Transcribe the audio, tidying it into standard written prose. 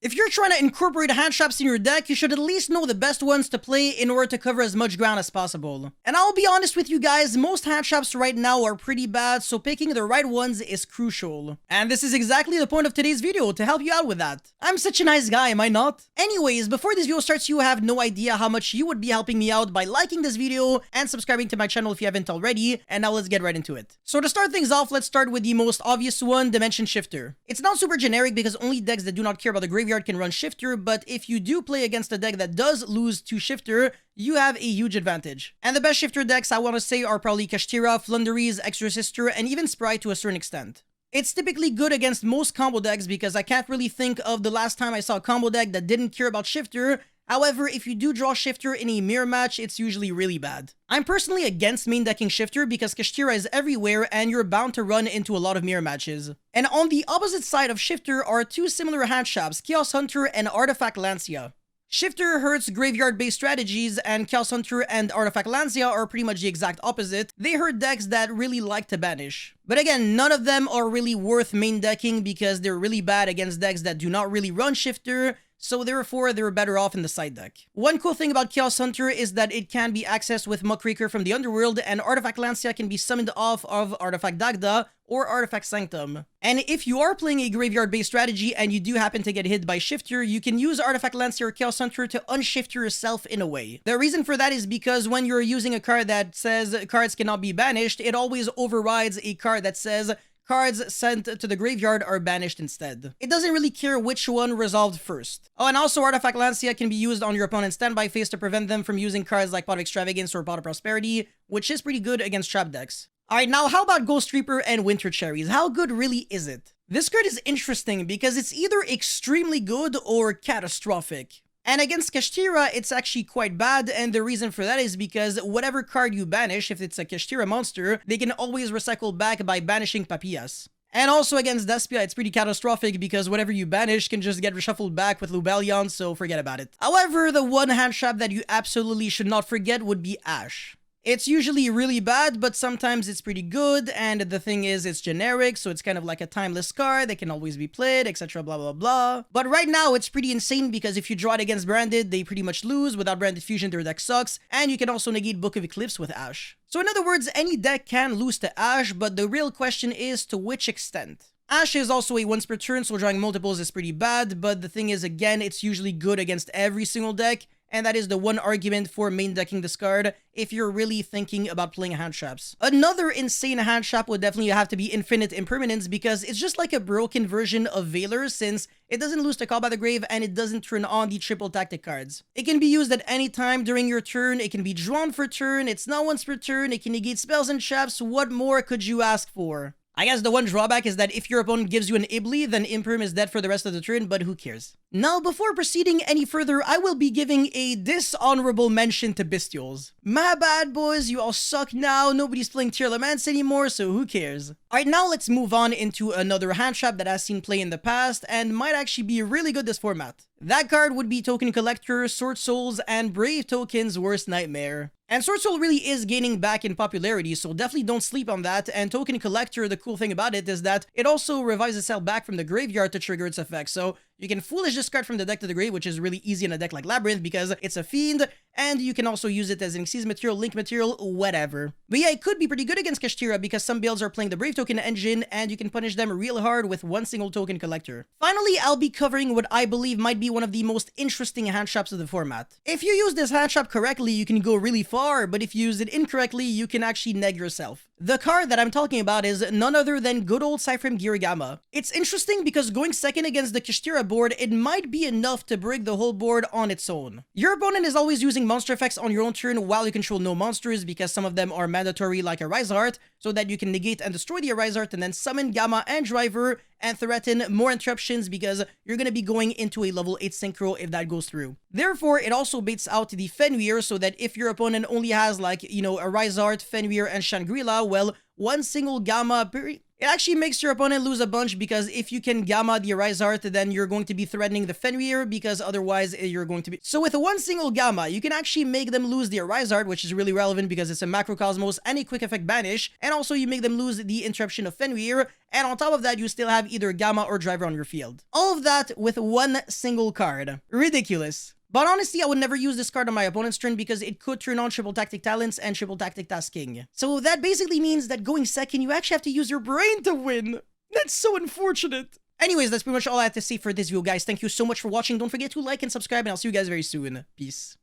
If you're trying to incorporate hand traps in your deck, you should at least know the best ones to play in order to cover as much ground as possible. And I'll be honest with you guys, most hand traps right now are pretty bad, so picking the right ones is crucial. And this is exactly the point of today's video, to help you out with that. I'm such a nice guy, am I not? Anyways, before this video starts, you have no idea how much you would be helping me out by liking this video and subscribing to my channel if you haven't already, and now let's get right into it. So to start things off, let's start with the most obvious one, Dimension Shifter. It's not super generic because only decks that do not care about the graveyard can run Shifter, but if you do play against a deck that does lose to Shifter, you have a huge advantage. And the best Shifter decks I want to say are probably Kashtira, Flunderies, Exorcister, and even Sprite to a certain extent. It's typically good against most combo decks because I can't really think of the last time I saw a combo deck that didn't care about Shifter. However, if you do draw Shifter in a mirror match, it's usually really bad. I'm personally against main decking Shifter because Kashtira is everywhere and you're bound to run into a lot of mirror matches. And on the opposite side of Shifter are two similar hand traps, Chaos Hunter and Artifact Lancia. Shifter hurts graveyard-based strategies, and Chaos Hunter and Artifact Lancia are pretty much the exact opposite. They hurt decks that really like to banish. But again, none of them are really worth main decking because they're really bad against decks that do not really run Shifter, so therefore they're better off in the side deck. One cool thing about Chaos Hunter is that it can be accessed with Muckraker from the Underworld, and Artifact Lancia can be summoned off of Artifact Dagda or Artifact Sanctum. And if you are playing a graveyard-based strategy and you do happen to get hit by Shifter, you can use Artifact Lancia or Chaos Hunter to unshifter yourself in a way. The reason for that is because when you're using a card that says cards cannot be banished, it always overrides a card that says cards sent to the graveyard are banished instead. It doesn't really care which one resolved first. Oh, and also Artifact Lancia can be used on your opponent's standby phase to prevent them from using cards like Pot of Extravagance or Pot of Prosperity, which is pretty good against trap decks. Alright, now how about Ghost Reaper and Winter Cherries? How good really is it? This card is interesting because it's either extremely good or catastrophic. And against Kashtira, it's actually quite bad, and the reason for that is because whatever card you banish, if it's a Kashtira monster, they can always recycle back by banishing Papillas. And also against Despia, it's pretty catastrophic because whatever you banish can just get reshuffled back with Lubellion, so forget about it. However, the one hand trap that you absolutely should not forget would be Ash. It's usually really bad, but sometimes it's pretty good, and the thing is, it's generic, so it's kind of like a timeless card that can always be played, etc, blah blah blah. But right now, it's pretty insane because if you draw it against Branded, they pretty much lose. Without Branded Fusion, their deck sucks, and you can also negate Book of Eclipse with Ash. So in other words, any deck can lose to Ash, but the real question is to which extent. Ash is also a once per turn, so drawing multiples is pretty bad, but the thing is, again, it's usually good against every single deck, and that is the one argument for main decking this card if you're really thinking about playing hand traps. Another insane hand trap would definitely have to be Infinite Impermanence because it's just like a broken version of Valor since it doesn't lose to Call by the Grave and it doesn't turn on the triple tactic cards. It can be used at any time during your turn, it can be drawn for turn, it's not once per turn, it can negate spells and traps. What more could you ask for? I guess the one drawback is that if your opponent gives you an Ibli, then Imperm is dead for the rest of the turn, but who cares? Now, before proceeding any further, I will be giving a dishonorable mention to Bestials. My bad, boys, you all suck now, nobody's playing Tearlaments anymore, so who cares? Alright, now let's move on into another hand trap that has seen play in the past, and might actually be really good this format. That card would be Token Collector, Sword Souls, and Brave Token's worst nightmare. And Sword Soul really is gaining back in popularity, so definitely don't sleep on that, and Token Collector, the cool thing about it is that it also revives itself back from the graveyard to trigger its effect, so you can foolish discard from the deck to the grave, which is really easy in a deck like Labyrinth because it's a fiend, and you can also use it as an Xyz material, link material, whatever. But yeah, it could be pretty good against Kashtira because some builds are playing the Brave Token engine, and you can punish them real hard with one single Token Collector. Finally, I'll be covering what I believe might be one of the most interesting hand traps of the format. If you use this hand trap correctly, you can go really far, but if you use it incorrectly, you can actually neg yourself. The card that I'm talking about is none other than good old Psy-frame Girigama. It's interesting because going second against the Kashtira board, it might be enough to break the whole board on its own. Your opponent is always using monster effects on your own turn while you control no monsters because some of them are mandatory like Arise Heart, so that you can negate and destroy the Arise Heart and then summon Gamma and Driver and threaten more interruptions because you're going to be going into a level 8 synchro if that goes through. Therefore, it also baits out the Fenrir so that if your opponent only has like, Arise Heart, Fenrir, and Shangri-La, well, one single Gamma It actually makes your opponent lose a bunch because if you can Gamma the Arise Art, then you're going to be threatening the Fenrir because otherwise you're going to be... So with one single Gamma, you can actually make them lose the Arise Art, which is really relevant because it's a Macrocosmos and a quick effect banish, and also you make them lose the Interruption of Fenrir, and on top of that, you still have either Gamma or Driver on your field. All of that with one single card. Ridiculous. But honestly, I would never use this card on my opponent's turn because it could turn on Triple Tactic Talents and Triple Tactic Tasking. So that basically means that going second, you actually have to use your brain to win. That's so unfortunate. Anyways, that's pretty much all I have to say for this video, guys. Thank you so much for watching. Don't forget to like and subscribe, and I'll see you guys very soon. Peace.